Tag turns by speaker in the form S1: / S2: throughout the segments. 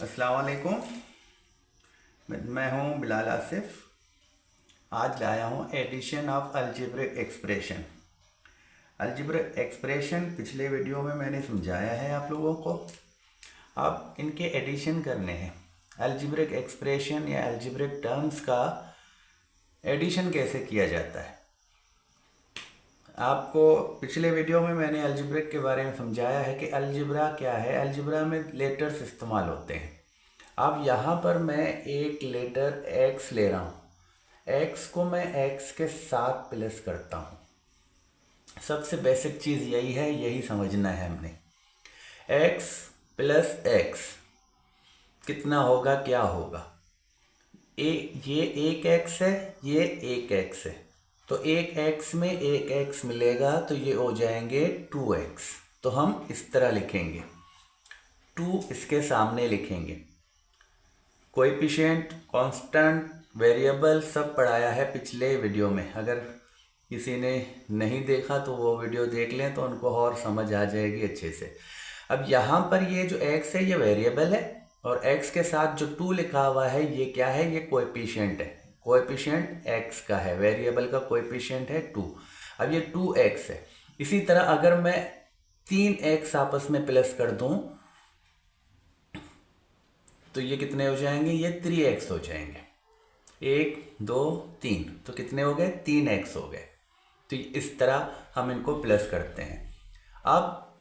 S1: अस्सलाम वालेकुम। मैं हूं बिलाल आसिफ। आज लाया हूं addition of algebraic expression. Algebraic expression पिछले वीडियो में मैंने समझाया है आप लोगों को। अब इनके एडिशन करने हैं। अलजेब्रिक एक्सप्रेशन या अलजेब्रिक टर्म्स का एडिशन कैसे किया जाता है। आपको पिछले वीडियो में मैंने अलजेब्रिक के बारे में समझाया है कि अलजेब्रा क्या है। अलजेब्रा में लेटर्स इस्तेमाल होते हैं। अब यहाँ पर मैं एक लेटर एक्स ले रहा हूँ। एक्स को मैं एक्स के साथ प्लस करता हूँ। सबसे बेसिक चीज़ यही है, यही समझना है हमने। एक्स प्लस एक्स कितना होगा, क्या होगा। ये एक एक्स है, ये एक एक्स है, तो एक एक्स में एक एक्स मिलेगा तो ये हो जाएंगे 2x। तो हम इस तरह लिखेंगे, 2 इसके सामने लिखेंगे। कोएफिशिएंट, कांस्टेंट, वेरिएबल सब पढ़ाया है पिछले वीडियो में। अगर किसी ने नहीं देखा तो वो वीडियो देख लें तो उनको और समझ आ जाएगी अच्छे से। अब यहाँ पर ये जो x है ये वेरिएबल है और x के साथ जो 2 लिखा हुआ है ये क्या है, ये कोएफिशिएंट है। कोएफिशिएंट x का है, वेरिएबल का कोएफिशिएंट है 2। अब ये 2x है। इसी तरह अगर मैं 3x आपस में प्लस कर दूं तो ये कितने हो जाएंगे, ये 3x हो जाएंगे। 1 2 3 तो कितने हो गए, 3x हो गए। तो इस तरह हम इनको प्लस करते हैं। अब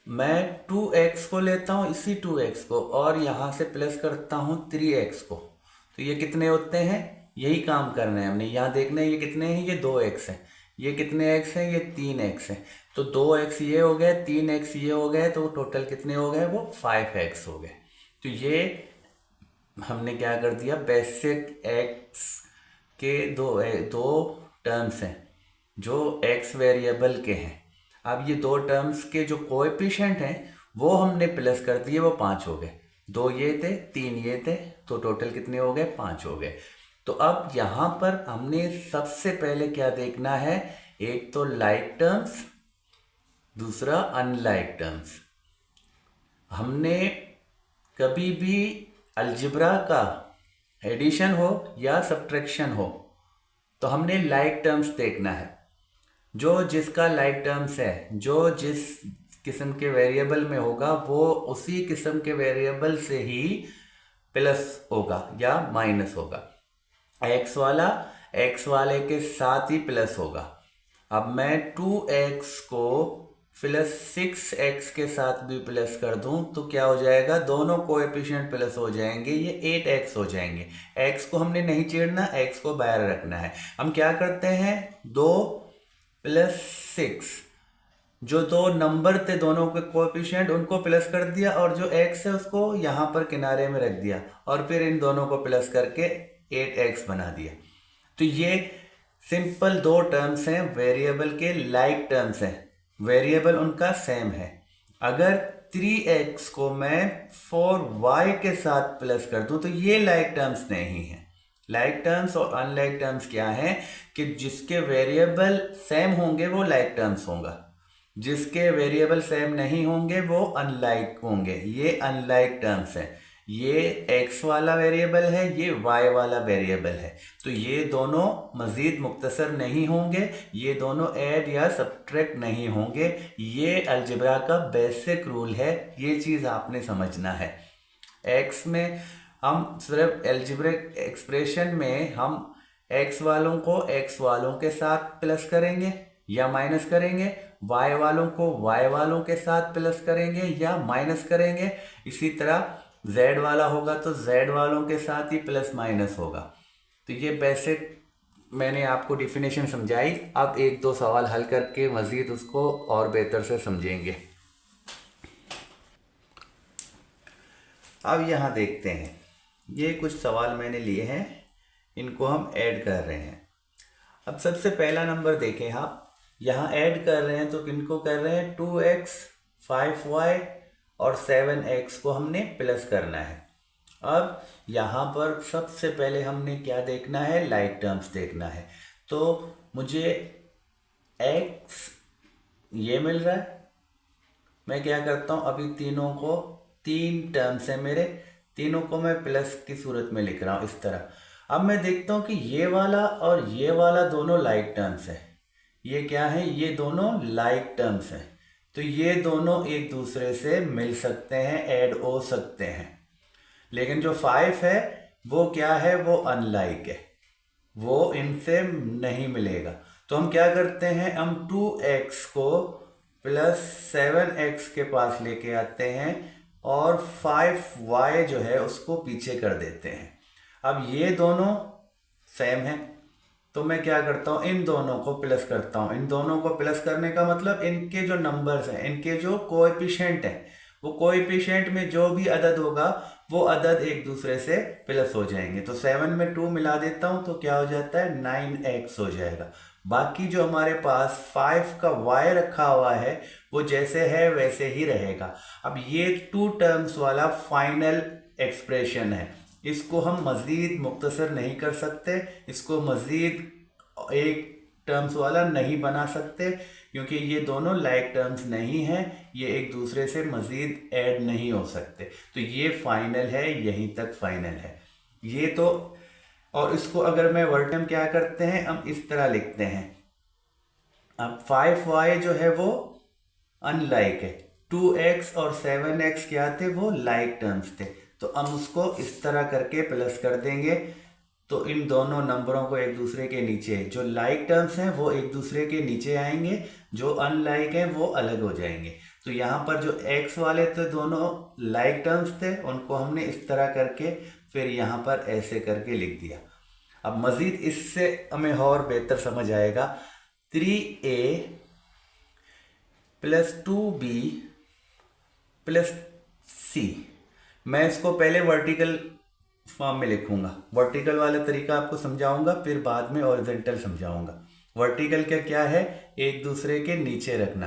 S1: मैं 2x को लेता हूँ, इसी 2x को, और यहाँ से प्लस करता हूँ 3x को। तो ये कितने होते हैं, यही काम करना है हमने। यहाँ देखना है ये कितने हैं, ये 2x है। ये कितने x हैं, ये 3x है। तो 2x ये हो गए, 3x ये हो गए, तो टोटल कितने हो गए, वो 5x हो गए। तो ये हमने क्या कर दिया, बेसिक एक्स के दो टर्म्स हैं जो एक्स वेरिएबल के हैं। अब ये दो टर्म्स के जो कोएफिशिएंट हैं वो हमने प्लस कर दिए, वो 5 हो गए। 2 ये थे, 3 ये थे, तो टोटल कितने हो गए, 5 हो गए। तो अब यहाँ पर हमने सबसे पहले क्या देखना है, एक तो लाइक टर्म्स, दूसरा अनलाइक टर्म्स। हमने कभी भी अलजेब्रा का एडिशन हो या सब्ट्रैक्शन हो तो हमने लाइक टर्म्स देखना है। जो जिसका लाइक टर्म्स है, जो जिस किस्म के वेरिएबल में होगा वो उसी किस्म के वेरिएबल से ही प्लस होगा या माइनस होगा। एक्स वाला एक्स वाले के साथ ही प्लस होगा। अब मैं 2x को प्लस 6x के साथ भी प्लस कर दूं तो क्या हो जाएगा, दोनों कोएफिशिएंट प्लस हो जाएंगे, ये 8x हो जाएंगे। x को हमने नहीं छेड़ना, x को बाहर रखना है। हम क्या करते हैं, 2 प्लस 6, जो दो नंबर थे दोनों के कोएफिशिएंट उनको प्लस कर दिया, और जो x है उसको यहाँ पर किनारे में रख दिया, और फिर इन दोनों को प्लस करके 8x बना दिया। तो ये सिंपल दो टर्म्स हैं वेरिएबल के, लाइक टर्म्स हैं, वेरिएबल उनका सेम है। अगर 3x को मैं 4y के साथ प्लस कर दूं तो ये लाइक टर्म्स नहीं है। लाइक टर्म्स और अनलाइक टर्म्स क्या है कि जिसके वेरिएबल सेम होंगे वो लाइक टर्म्स होगा, जिसके वेरिएबल सेम नहीं होंगे वो अनलाइक होंगे। ये अनलाइक टर्म्स है। ये x वाला वेरिएबल है, ये y वाला वेरिएबल है, तो ये दोनों मजीद मुख्तसर नहीं होंगे, ये दोनों ऐड या सब्ट्रैक्ट नहीं होंगे। ये अलजेब्रा का बेसिक रूल है, ये चीज़ आपने समझना है। x में हम सिर्फ अलजेब्रिक एक्सप्रेशन में हम x वालों को x वालों के साथ प्लस करेंगे या माइनस करेंगे, y वालों को y वालों के साथ प्लस करेंगे या माइनस करेंगे। इसी तरह z वाला होगा तो z वालों के साथ ही प्लस माइनस होगा। तो ये बेसिक मैंने आपको डिफिनेशन समझाई। अब एक दो सवाल हल करके मज़ीद उसको और बेहतर से समझेंगे। अब यहाँ देखते हैं, ये कुछ सवाल मैंने लिए हैं, इनको हम ऐड कर रहे हैं। अब सबसे पहला नंबर देखें, आप यहाँ ऐड कर रहे हैं तो किनको कर रहे हैं, 2x 5y और 7x को हमने प्लस करना है। अब यहाँ पर सबसे पहले हमने क्या देखना है, लाइक टर्म्स देखना है। तो मुझे x ये मिल रहा है, मैं क्या करता हूँ, अभी तीनों को, तीन टर्म्स है मेरे, तीनों को मैं प्लस की सूरत में लिख रहा हूँ इस तरह। अब मैं देखता हूँ कि ये वाला और ये वाला दोनों लाइक टर्म्स है। ये क्या है, ये दोनों लाइक टर्म्स हैं, तो ये दोनों एक दूसरे से मिल सकते हैं, ऐड हो सकते हैं। लेकिन जो 5 है वो क्या है, वो अनलाइक है, वो इनसे नहीं मिलेगा। तो हम क्या करते हैं, हम 2x को प्लस 7x के पास लेके आते हैं और 5y जो है उसको पीछे कर देते हैं। अब ये दोनों सेम है, तो मैं क्या करता हूँ, इन दोनों को प्लस करता हूँ। इन दोनों को प्लस करने का मतलब इनके जो नंबर्स हैं, इनके जो कोएफिशिएंट हैं, वो कोएफिशिएंट में जो भी अदद होगा वो अदद एक दूसरे से प्लस हो जाएंगे। तो 7 में 2 मिला देता हूँ तो क्या हो जाता है, 9x हो जाएगा। बाकी जो हमारे पास 5 का y रखा हुआ है वो जैसे है वैसे ही रहेगा। अब ये 2 टर्म्स वाला फाइनल एक्सप्रेशन है, इसको हम मज़ीद मुख्तसर नहीं कर सकते, इसको मज़ीद एक टर्म्स वाला नहीं बना सकते, क्योंकि ये दोनों लाइक टर्म्स नहीं हैं, ये एक दूसरे से मज़ीद ऐड नहीं हो सकते। तो ये फाइनल है, यहीं तक फाइनल है ये तो। और इसको अगर मैं वर्ड में क्या करते हैं, हम इस तरह लिखते हैं। अब 5y जो है वो अनलाइक है, 2x और 7x क्या थे, वो लाइक टर्म्स थे, तो हम उसको इस तरह करके प्लस कर देंगे। तो इन दोनों नंबरों को एक दूसरे के नीचे, जो लाइक टर्म्स हैं वो एक दूसरे के नीचे आएंगे, जो अनलाइक हैं वो अलग हो जाएंगे। तो यहाँ पर जो x वाले थे दोनों लाइक टर्म्स थे, उनको हमने इस तरह करके फिर यहाँ पर ऐसे करके लिख दिया। अब मज़ीद इससे हमें और बेहतर समझ आएगा। 3a plus 2b plus c, मैं इसको पहले वर्टिकल फॉर्म में लिखूंगा, वर्टिकल वाला तरीका आपको समझाऊंगा, फिर बाद में हॉरिजॉन्टल समझाऊंगा। वर्टिकल का क्या है, एक दूसरे के नीचे रखना,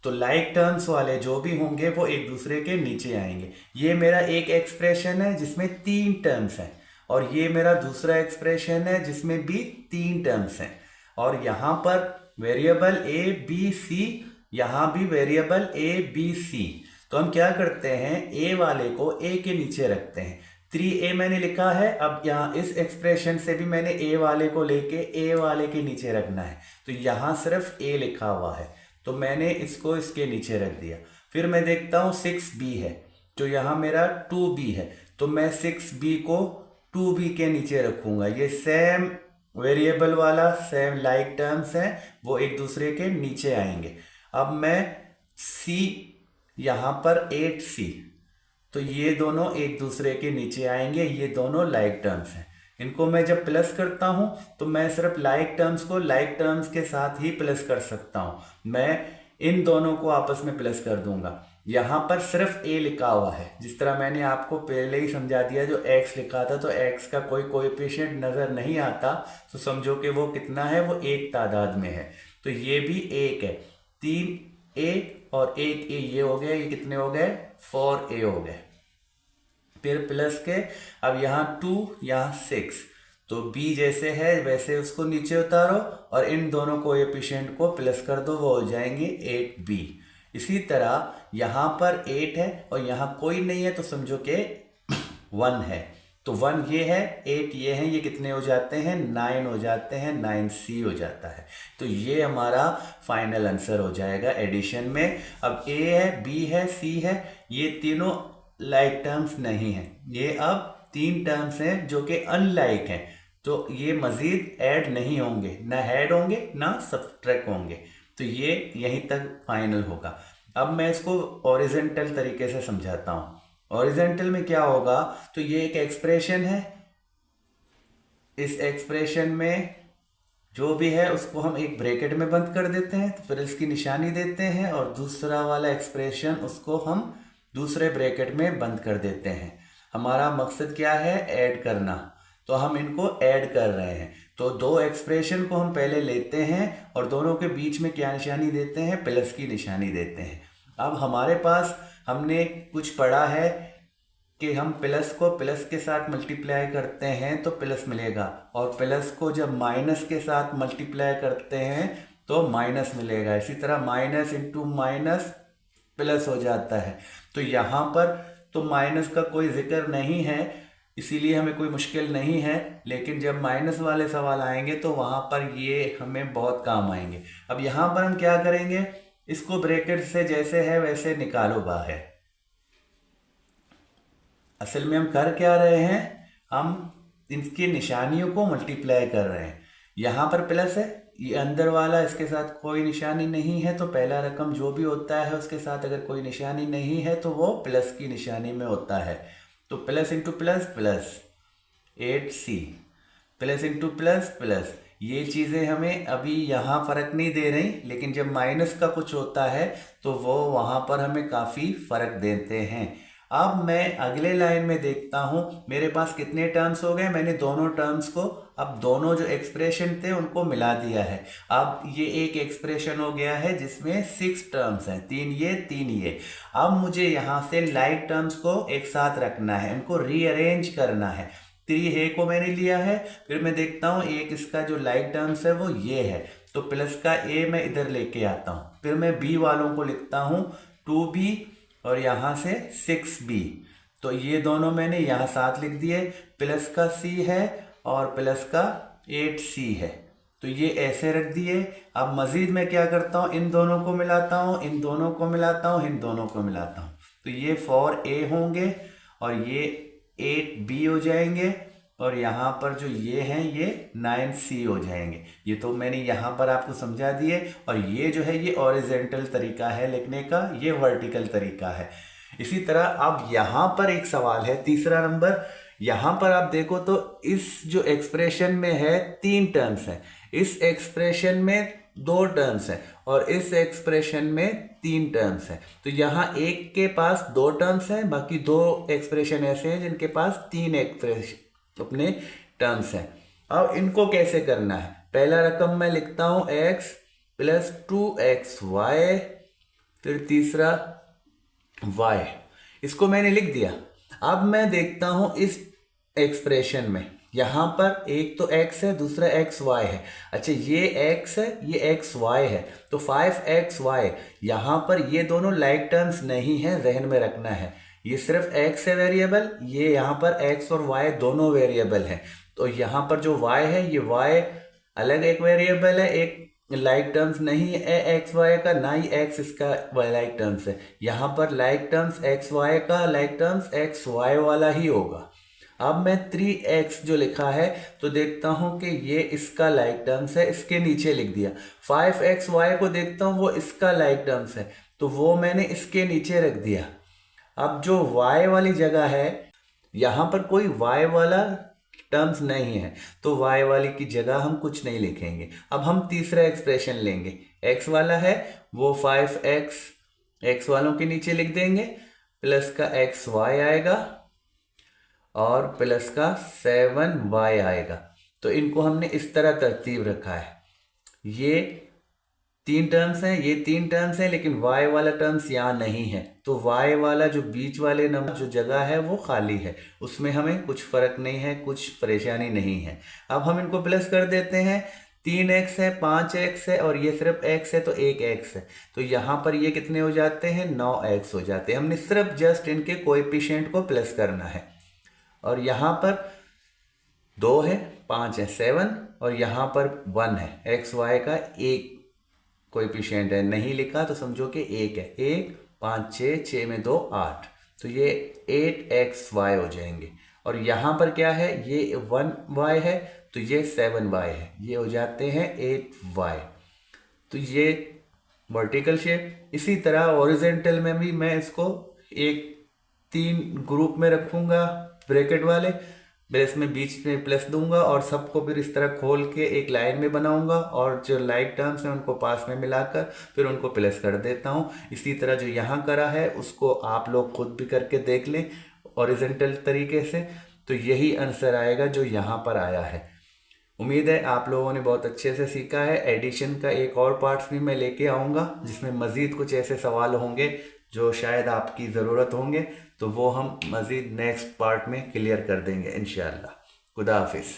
S1: तो लाइक टर्म्स वाले जो भी होंगे वो एक दूसरे के नीचे आएंगे। ये मेरा एक एक्सप्रेशन है जिसमें 3 टर्म्स हैं, और ये मेरा दूसरा एक्सप्रेशन है जिसमें भी 3 टर्म्स हैं। और यहाँ पर वेरिएबल a b c, यहाँ भी वेरिएबल a b c। तो हम क्या करते हैं, a वाले को a के नीचे रखते हैं। 3a मैंने लिखा है, अब यहाँ इस एक्सप्रेशन से भी मैंने a वाले को लेके a वाले के नीचे रखना है, तो यहाँ सिर्फ a लिखा हुआ है, तो मैंने इसको इसके नीचे रख दिया। फिर मैं देखता हूँ 6b है, तो यहाँ मेरा 2b है, तो मैं 6b को 2b के नीचे रखूँगा। ये सेम वेरिएबल वाला, सेम लाइक टर्म्स हैं, वो एक दूसरे के नीचे आएंगे। अब मैं c, यहाँ पर 8c, तो ये दोनों एक दूसरे के नीचे आएंगे, ये दोनों लाइक टर्म्स हैं। इनको मैं जब प्लस करता हूँ तो मैं सिर्फ लाइक टर्म्स को लाइक टर्म्स के साथ ही प्लस कर सकता हूँ, मैं इन दोनों को आपस में प्लस कर दूंगा। यहाँ पर सिर्फ a लिखा हुआ है, जिस तरह मैंने आपको पहले ही समझा दिया, जो x लिखा था तो x का कोई कोएफिशिएंट नज़र नहीं आता, तो समझो कि वो कितना है, वो एक तादाद में है। तो ये भी 1 है, 3a और 1a ये हो गए, ये कितने हो गए, 4a हो गए। फिर प्लस के, अब यहाँ 2 यहाँ 6, तो b जैसे है वैसे उसको नीचे उतारो और इन दोनों कोएफिशिएंट को प्लस कर दो, वो हो जाएंगे 8b। इसी तरह यहाँ पर 8 है और यहाँ कोई नहीं है, तो समझो कि 1 है, तो 1 ये है, 8 ये है, ये कितने हो जाते हैं, 9 हो जाते हैं, 9c हो जाता है। तो ये हमारा फाइनल आंसर हो जाएगा एडिशन में। अब a है, b है, c है, ये तीनों लाइक टर्म्स नहीं हैं, ये अब 3 टर्म्स हैं जो कि अनलाइक हैं, तो ये मज़ीद ऐड नहीं होंगे, ना ऐड होंगे ना सब्ट्रैक्ट होंगे, तो ये यहीं तक फाइनल होगा। अब मैं इसको हॉरिजॉन्टल तरीके से समझाता हूँ। हॉरिजॉन्टल में क्या होगा, तो ये एक एक्सप्रेशन है, इस एक्सप्रेशन में जो भी है उसको हम एक ब्रैकेट में बंद कर देते हैं, तो फिर इसकी निशानी देते हैं, और दूसरा वाला एक्सप्रेशन उसको हम दूसरे ब्रैकेट में बंद कर देते हैं। हमारा मकसद क्या है, ऐड करना, तो हम इनको ऐड कर रहे हैं। तो 2 एक्सप्रेशन को हम पहले लेते हैं और दोनों के बीच में क्या निशानी देते हैं, प्लस की निशानी देते हैं। अब हमारे पास हमने कुछ पढ़ा है कि हम प्लस को प्लस के साथ मल्टीप्लाई करते हैं तो प्लस मिलेगा, और प्लस को जब माइनस के साथ मल्टीप्लाई करते हैं तो माइनस मिलेगा। इसी तरह माइनस इंटू माइनस प्लस हो जाता है। तो यहाँ पर तो माइनस का कोई जिक्र नहीं है, इसीलिए हमें कोई मुश्किल नहीं है। लेकिन जब माइनस वाले सवाल आएंगे तो वहाँ पर ये हमें बहुत काम आएंगे। अब यहाँ पर हम क्या करेंगे, इसको ब्रैकेट से जैसे है वैसे निकालो बाहर। असल में हम कर क्या रहे हैं, हम इनकी निशानियों को मल्टीप्लाई कर रहे हैं। यहाँ पर प्लस है, ये अंदर वाला इसके साथ कोई निशानी नहीं है, तो पहला रकम जो भी होता है उसके साथ अगर कोई निशानी नहीं है तो वो प्लस की निशानी में होता है। तो plus into plus plus 8c, plus into plus plus. ये चीज़ें हमें अभी यहाँ फ़र्क नहीं दे रही, लेकिन जब माइनस का कुछ होता है तो वो वहाँ पर हमें काफ़ी फ़र्क देते हैं। अब मैं अगले लाइन में देखता हूँ मेरे पास कितने टर्म्स हो गए। मैंने दोनों टर्म्स को, अब दोनों जो एक्सप्रेशन थे उनको मिला दिया है। अब ये एक एक्सप्रेशन हो गया है जिसमें 6 टर्म्स हैं, 3 ये 3 ये। अब मुझे यहाँ से लाइक टर्म्स को एक साथ रखना है, उनको रीअरेंज करना है। 3 ए को मैंने लिया है, फिर मैं देखता हूँ एक इसका जो लाइक टर्म्स है वो ये है, तो प्लस का ए मैं इधर लेके आता हूँ। फिर मैं बी वालों को लिखता हूँ 2b और यहाँ से 6b, तो ये दोनों मैंने यहाँ साथ लिख दिए। प्लस का c है और प्लस का 8c है, तो ये ऐसे रख दिए। अब मज़ीद मैं क्या करता हूँ, इन दोनों को मिलाता हूँ, इन दोनों को मिलाता हूँ, इन दोनों को मिलाता हूँ, तो ये 4a होंगे और ये 8b हो जाएंगे, और यहाँ पर जो ये हैं ये 9c हो जाएंगे। ये तो मैंने यहाँ पर आपको समझा दिए। और ये जो है ये ऑरिजेंटल तरीका है लिखने का, ये वर्टिकल तरीका है। इसी तरह अब यहाँ पर एक सवाल है, तीसरा नंबर। यहाँ पर आप देखो तो इस जो एक्सप्रेशन में है 3 टर्म्स हैं, इस एक्सप्रेशन में 2 टर्म्स हैं और इस एक्सप्रेशन में 3 टर्म्स हैं। तो यहाँ एक के पास 2 टर्म्स हैं, बाकी 2 एक्सप्रेशन ऐसे हैं जिनके पास 3 एक्सप्रेशन अपने टर्म्स हैं। अब इनको कैसे करना है, पहला रकम मैं लिखता हूँ x प्लस 2xy, फिर तीसरा y, इसको मैंने लिख दिया। अब मैं देखता हूँ इस एक्सप्रेशन में, यहाँ पर एक तो x है, दूसरा xy है। अच्छा, ये x है, ये xy है, तो 5xy। यहाँ पर ये दोनों लाइक टर्म्स नहीं है, जहन में रखना है। ये सिर्फ x है वेरिएबल, ये यहाँ पर x और y दोनों वेरिएबल हैं। तो यहाँ पर जो y है ये y अलग एक वेरिएबल है, एक लाइक टर्म्स नहीं है एक्स वाई का, ना ही x इसका लाइक टर्म्स है। यहाँ पर लाइक टर्म्स एक्स वाई का, लाइक टर्म्स एक्स वाई वाला ही होगा। अब मैं 3x जो लिखा है तो देखता हूँ कि ये इसका लाइक टर्म्स है, इसके नीचे लिख दिया। 5xy को देखता हूँ वो इसका लाइक टर्म्स है, तो वो मैंने इसके नीचे रख दिया। अब जो y वाली जगह है, यहाँ पर कोई y वाला टर्म्स नहीं है, तो y वाली की जगह हम कुछ नहीं लिखेंगे। अब हम तीसरा एक्सप्रेशन लेंगे, x वाला है वो 5x x वालों के नीचे लिख देंगे, प्लस का xy आएगा और प्लस का 7y आएगा। तो इनको हमने इस तरह तरतीब रखा है। ये 3 टर्म्स हैं, ये 3 टर्म्स हैं, लेकिन y वाला टर्म्स यहाँ नहीं है, तो y वाला जो बीच वाले नंबर जो जगह है वो खाली है, उसमें हमें कुछ फ़र्क नहीं है, कुछ परेशानी नहीं है। अब हम इनको प्लस कर देते हैं। 3x है, 5x है और ये सिर्फ x है तो 1x है, तो यहाँ पर ये कितने हो जाते हैं, 9x हो जाते हैं। हमने सिर्फ जस्ट इनके कोएफिशिएंट को प्लस करना है। और यहाँ पर 2 है, 5 है, 7, और यहाँ पर 1 है, एक्स वाई का एक कोएफिशिएंट है, नहीं लिखा तो समझो कि 1 है। 1 5 6, 6 में 2 8, तो ये 8xy हो जाएंगे। और यहाँ पर क्या है, ये 1y है तो ये 7y है, ये हो जाते हैं 8y। तो ये वर्टिकल शेप। इसी तरह हॉरिजॉन्टल में भी मैं इसको एक 3 ग्रुप में रखूँगा ब्रैकेट वाले, मैं इसमें बीच में प्लस दूंगा और सबको फिर इस तरह खोल के एक लाइन में बनाऊंगा, और जो लाइक टर्म्स हैं उनको पास में मिलाकर फिर उनको प्लस कर देता हूं। इसी तरह जो यहाँ करा है उसको आप लोग खुद भी करके देख लें हॉरिजॉन्टल तरीके से, तो यही आंसर आएगा जो यहाँ पर आया है। उम्मीद है आप लोगों ने बहुत अच्छे से सीखा है। एडिशन का एक और पार्ट्स भी मैं लेके आऊँगा जिसमें मज़ीद कुछ ऐसे सवाल होंगे जो शायद आपकी ज़रूरत होंगे, तो वो हम मज़ीद नेक्स्ट पार्ट में क्लियर कर देंगे इंशाअल्लाह। खुदा हाफिज़।